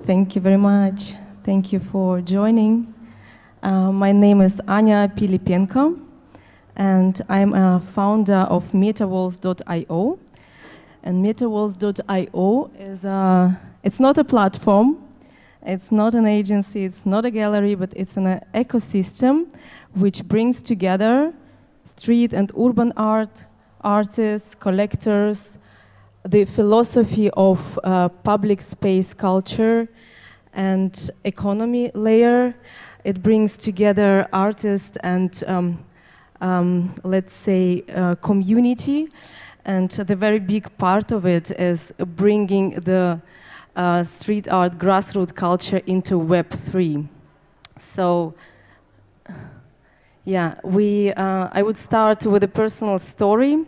Thank you very much. Thank you for joining. My name is Ania Pilipenko, and I'm a founder of Metawalls.io. And Metawalls.io is it's not a platform, it's not an agency, it's not a gallery, but it's an ecosystem which brings together street and urban art, artists, collectors, the philosophy of public space culture and economy layer. It brings together artists and let's say community, and the very big part of it is bringing the street art grassroots culture into Web3. So yeah, I would start with a personal story.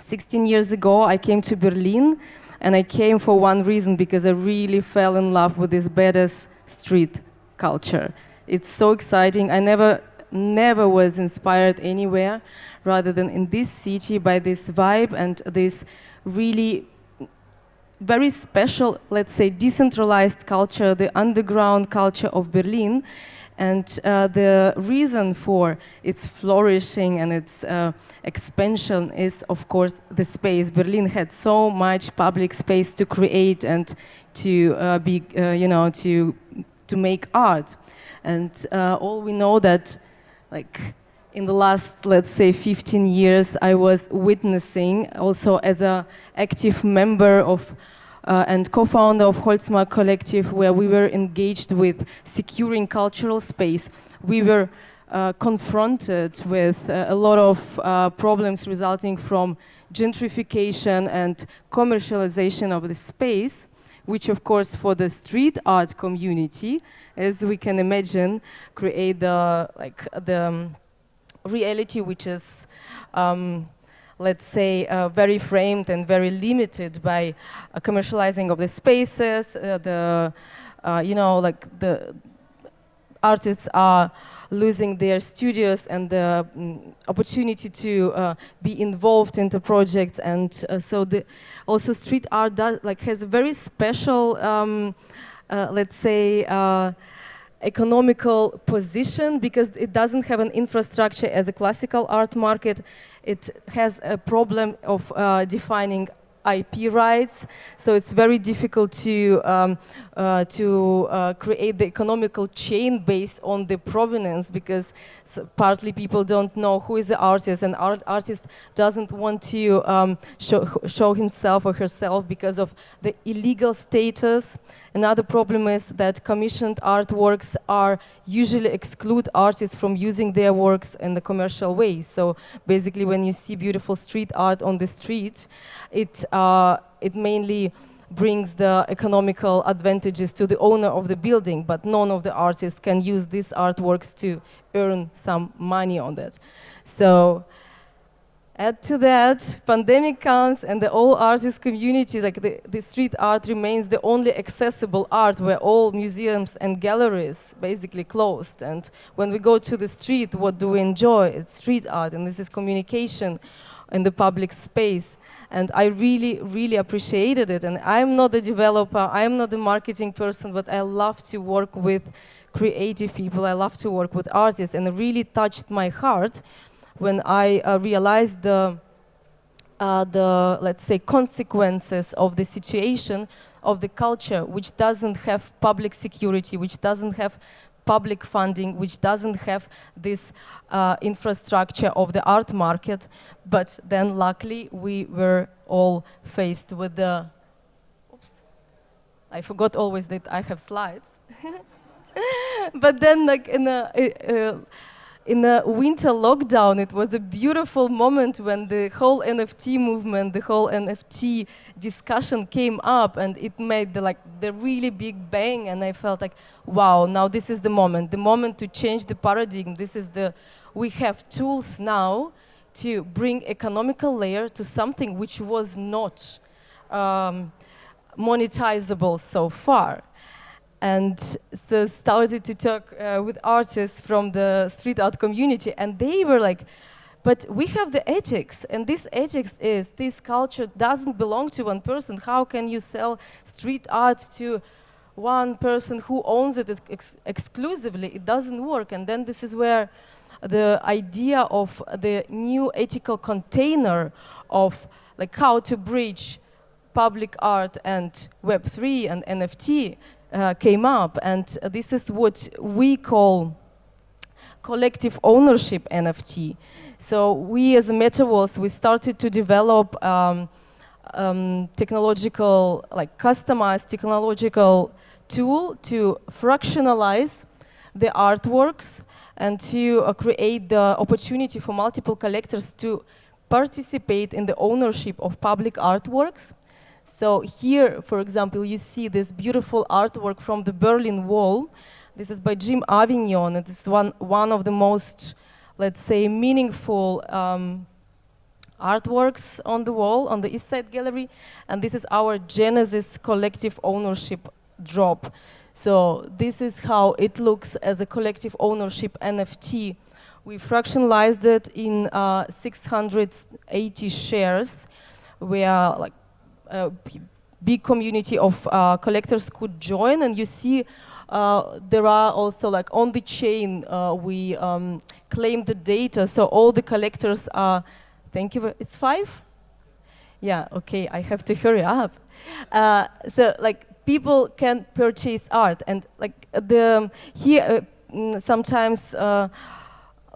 16 years ago, I came to Berlin, and I came for one reason, because I really fell in love with this badass street culture. It's so exciting. I never was inspired anywhere rather than in this city by this vibe and this really very special, let's say, decentralized culture, the underground culture of Berlin. And the reason for its flourishing and its expansion is, of course, the space. Berlin had so much public space to create and to to make art. And all we know that, like, in the last, let's say, 15 years, I was witnessing, also as an active member of and co-founder of Holzmark Collective, where we were engaged with securing cultural space. We were confronted with a lot of problems resulting from gentrification and commercialization of the space, which of course for the street art community, as we can imagine, create the reality which is let's say, very framed and very limited by commercializing of the spaces. The artists are losing their studios and the opportunity to be involved into projects, and so also street art has a very special, let's say, economical position, because it doesn't have an infrastructure as a classical art market. It has a problem of defining IP rights, so it's very difficult to create the economical chain based on the provenance, because partly people don't know who is the artist, and artist doesn't want to show himself or herself because of the illegal status. Another problem is that commissioned artworks are usually exclude artists from using their works in the commercial way. So basically, when you see beautiful street art on the street, it mainly brings the economical advantages to the owner of the building, but none of the artists can use these artworks to earn some money on that. So add to that, pandemic comes, and the all artist community, like the street art remains the only accessible art, where all museums and galleries basically closed. And when we go to the street, what do we enjoy? It's street art, and this is communication in the public space. And I really, really appreciated it. And I'm not a developer, I'm not a marketing person, but I love to work with creative people, I love to work with artists, and it really touched my heart when I realized the let's say, consequences of the situation of the culture, which doesn't have public security, which doesn't have public funding, which doesn't have this infrastructure of the art market. But then luckily we were all faced with the, oops, I forgot always that I have slides. But then, like, in a winter lockdown, it was a beautiful moment when the whole NFT movement, the whole NFT discussion came up, and it made the really big bang, and I felt like, wow, now this is the moment to change the paradigm. We have tools now to bring economical layer to something which was not monetizable so far. And so started to talk with artists from the street art community, and they were like, but we have the ethics, and this ethics is, this culture doesn't belong to one person. How can you sell street art to one person who owns it exclusively, it doesn't work. And then this is where the idea of the new ethical container of like how to bridge public art and Web3 and NFT came up. And this is what we call collective ownership NFT. So we as a Metawalls, we started to develop technological, like customized technological tool to fractionalize the artworks and to create the opportunity for multiple collectors to participate in the ownership of public artworks. So here, for example, you see this beautiful artwork from the Berlin Wall. This is by Jim Avignon, and this is one of the most, let's say, meaningful artworks on the wall, on the East Side Gallery. And this is our Genesis collective ownership drop. So this is how it looks as a collective ownership NFT. We fractionalized it in 680 shares, where like a big community of collectors could join. And you see there are also, like on the chain, we claim the data. So all the collectors are, thank you, it's 5? Yeah, okay, I have to hurry up. So like people can purchase art, and like here sometimes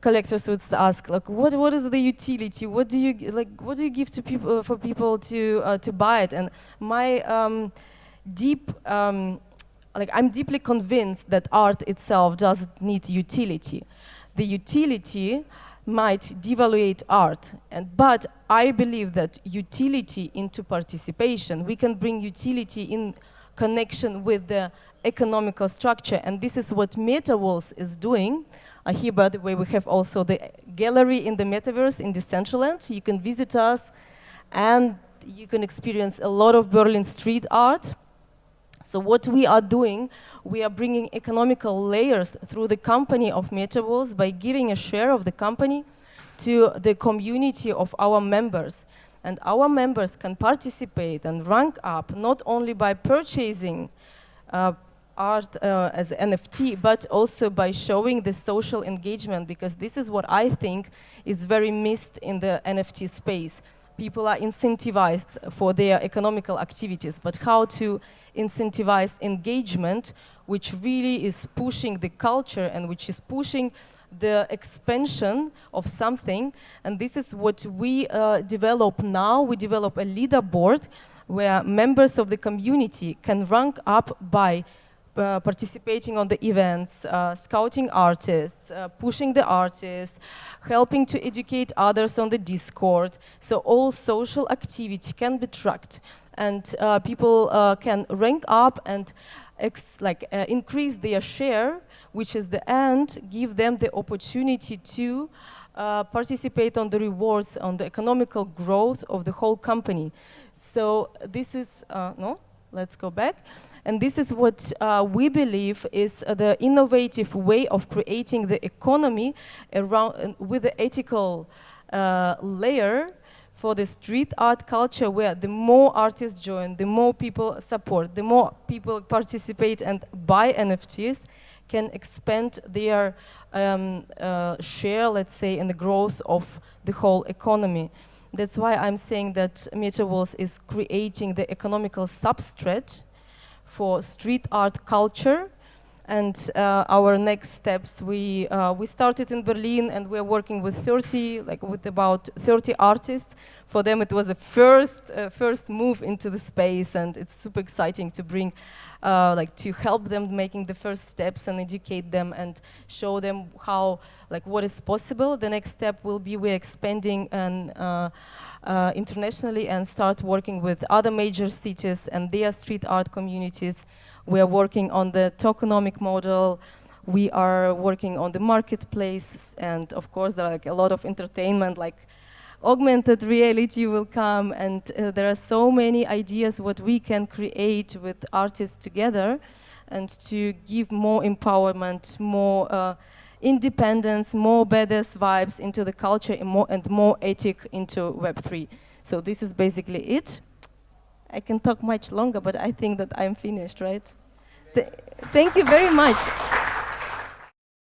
collectors would ask, like, what is the utility? What do you give to people for people to buy it? And my I'm deeply convinced that art itself doesn't need utility. The utility might devaluate art, but I believe that utility into participation, we can bring utility in connection with the economical structure, and this is what Metawalls is doing. Here, by the way, we have also the gallery in the metaverse in Decentralized. You can visit us, and you can experience a lot of Berlin street art. So what we are doing, we are bringing economical layers through the company of Metawalls by giving a share of the company to the community of our members. And our members can participate and rank up not only by purchasing art as NFT, but also by showing the social engagement, because this is what I think is very missed in the NFT space. People are incentivized for their economical activities, but how to incentivize engagement, which really is pushing the culture and which is pushing the expansion of something. And this is what we develop now. We develop a leaderboard where members of the community can rank up by participating on the events, scouting artists, pushing the artists, helping to educate others on the Discord. So all social activity can be tracked, and people can rank up and increase their share, which is the end, give them the opportunity to participate on the rewards, on the economical growth of the whole company. So this is, no, let's go back. And this is what we believe is the innovative way of creating the economy around with the ethical layer for the street art culture, where the more artists join, the more people support, the more people participate and buy NFTs, can expand their share, let's say, in the growth of the whole economy. That's why I'm saying that Metawalls is creating the economical substrate for street art culture. And our next steps, we started in Berlin, and we're working with about 30 artists. For them, it was the first move into the space, and it's super exciting to bring, to help them making the first steps and educate them and show them how, what is possible. The next step will be we're expanding and internationally and start working with other major cities and their street art communities. We are working on the tokenomic model. We are working on the marketplace, and of course there are a lot of entertainment, like augmented reality will come, and there are so many ideas what we can create with artists together, and to give more empowerment, more independence, more badass vibes into the culture, and more ethic into Web3. So this is basically it. I can talk much longer, but I think that I'm finished, right? Thank you very much.